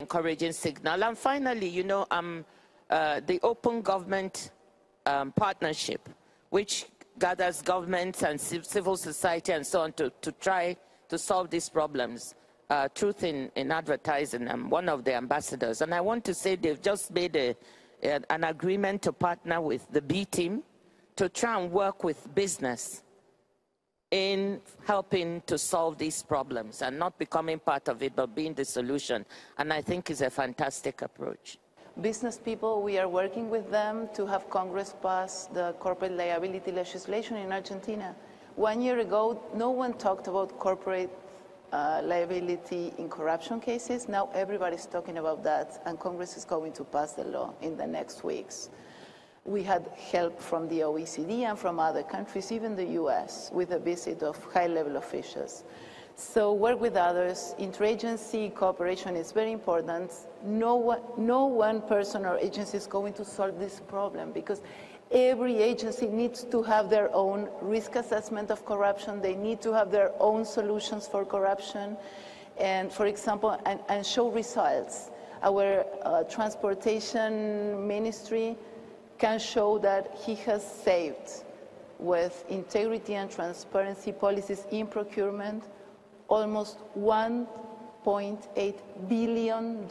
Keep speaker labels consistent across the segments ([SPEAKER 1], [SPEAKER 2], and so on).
[SPEAKER 1] encouraging signal. And finally, you know, the open government partnership, which gathers governments and civil society and so on to try to solve these problems. Truth in Advertising, I'm one of the ambassadors. And I want to say they've just made an agreement to partner with the B team to try and work with business in helping to solve these problems and not becoming part of it, but being the solution. And I think it's a fantastic approach.
[SPEAKER 2] Business people, we are working with them to have Congress pass the corporate liability legislation in Argentina. 1 year ago, no one talked about corporate liability in corruption cases. Now everybody's talking about that, and Congress is going to pass the law in the next weeks. We had help from the OECD and from other countries, even the US, with a visit of high-level officials. So work with others. Interagency cooperation is very important. No one person or agency is going to solve this problem, because every agency needs to have their own risk assessment of corruption. They need to have their own solutions for corruption, and, for example, and show results. Our transportation ministry can show that he has saved, with integrity and transparency policies in procurement, almost $1.8 billion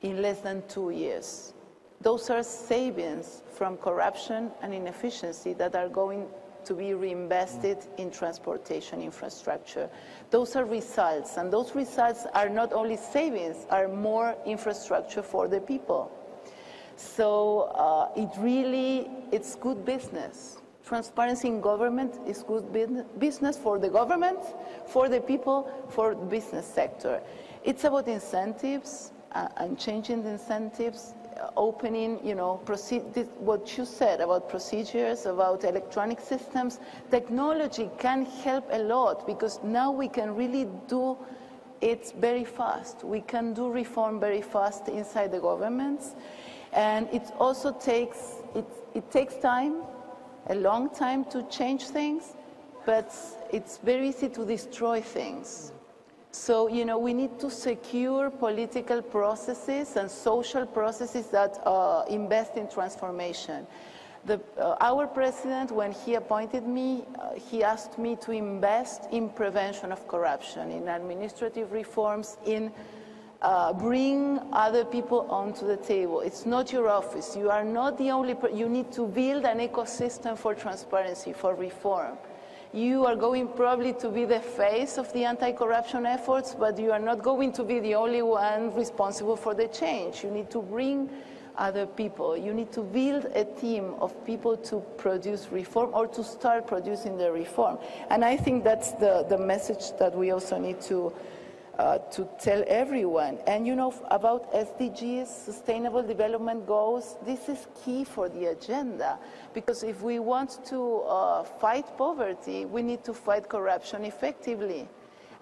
[SPEAKER 2] in less than 2 years. Those are savings from corruption and inefficiency that are going to be reinvested in transportation infrastructure. Those are results, and those results are not only savings, are more infrastructure for the people. So it's good business. Transparency in government is good business for the government, for the people, for the business sector. It's about incentives and changing the incentives, opening, you know, what you said about procedures, about electronic systems. Technology can help a lot, because now we can really do it very fast. We can do reform very fast inside the governments. And it also takes time, a long time to change things, but it's very easy to destroy things. So, you know, we need to secure political processes and social processes that invest in transformation. Our president, when he appointed me, he asked me to invest in prevention of corruption, in administrative reforms, in bring other people onto the table. It's not your office. You are not the only you need to build an ecosystem for transparency, for reform. You are going probably to be the face of the anti-corruption efforts, but you are not going to be the only one responsible for the change. You need to bring other people. You need to build a team of people to produce reform, or to start producing the reform. And I think that's the message that we also need to tell everyone. And you know, about SDGs, Sustainable Development Goals, this is key for the agenda, because if we want to fight poverty, we need to fight corruption effectively.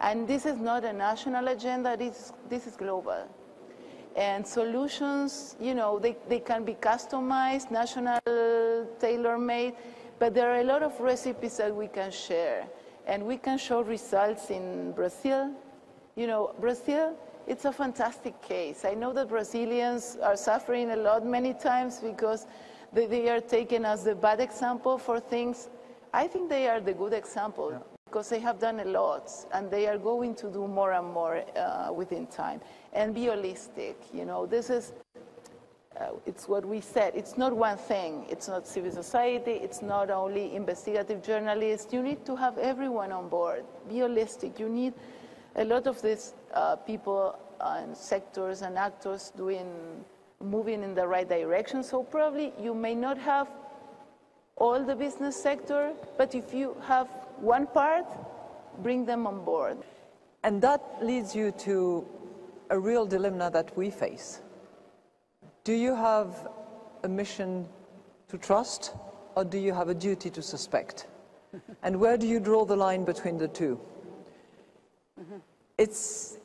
[SPEAKER 2] And this is not a national agenda, this is global. And solutions, you know, they can be customized, national, tailor-made, but there are a lot of recipes that we can share. And we can show results in Brazil. You know, Brazil, it's a fantastic case. I know that Brazilians are suffering a lot many times because they are taken as the bad example for things. I think they are the good example, yeah, because they have done a lot, and they are going to do more and more within time. And be holistic, you know, this is, it's what we said, it's not one thing. It's not civil society, it's not only investigative journalists. You need to have everyone on board. Be holistic. You need a lot of these people and sectors and actors moving in the right direction. So probably you may not have all the business sector, but if you have one part, bring them on board.
[SPEAKER 3] And that leads you to a real dilemma that we face. Do you have a mission to trust, or do you have a duty to suspect? And where do you draw the line between the two? Mm-hmm. It's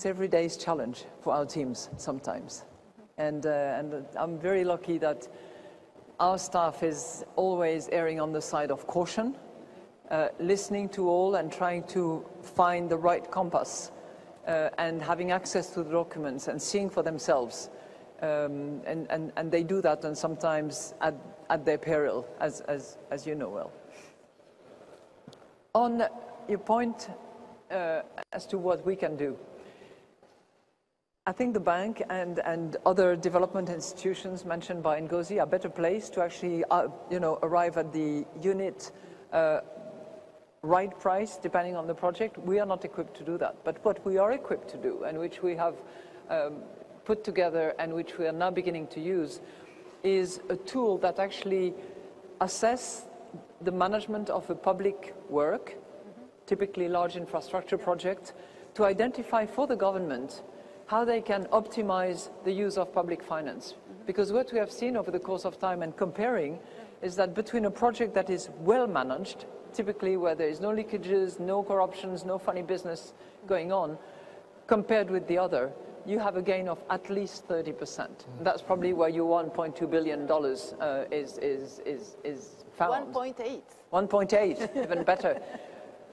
[SPEAKER 3] every day's challenge for our teams sometimes. And I'm very lucky that our staff is always erring on the side of caution, listening to all and trying to find the right compass and having access to the documents and seeing for themselves. And they do that, and sometimes at their peril, as you know well. On your point as to what we can do, I think the bank and other development institutions mentioned by Ngozi are better placed to actually, arrive at the unit right price depending on the project. We are not equipped to do that. But what we are equipped to do, and which we have put together and which we are now beginning to use, is a tool that actually assess the management of a public work, typically large infrastructure project, to identify for the government how they can optimize the use of public finance. Because what we have seen over the course of time and comparing is that between a project that is well managed, typically where there is no leakages, no corruptions, no funny business going on, compared with the other, you have a gain of at least 30%. That's probably where your $1.2 billion is found.
[SPEAKER 2] 1.8.
[SPEAKER 3] 1.8, even better.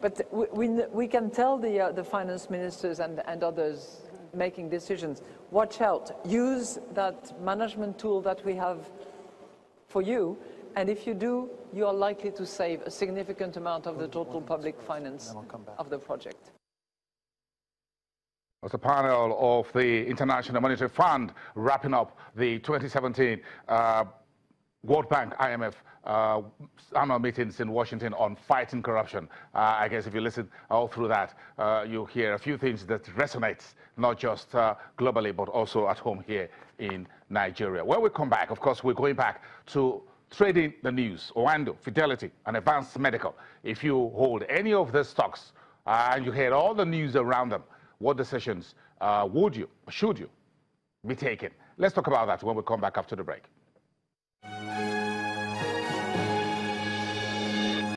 [SPEAKER 3] But we can tell the finance ministers and others making decisions, watch out, use that management tool that we have for you, and if you do, you are likely to save a significant amount of the total public finance of the project.
[SPEAKER 4] As a panel of the International Monetary Fund wrapping up the 2017 World Bank, IMF annual meetings in Washington on fighting corruption. I guess if you listen all through that, you hear a few things that resonates, not just globally, but also at home here in Nigeria. When we come back, of course, we're going back to trading the news, Okonjo, Fidelity, and Advanced Medical. If you hold any of these stocks and you hear all the news around them, what decisions would you, should you be taking? Let's talk about that when we come back after the break.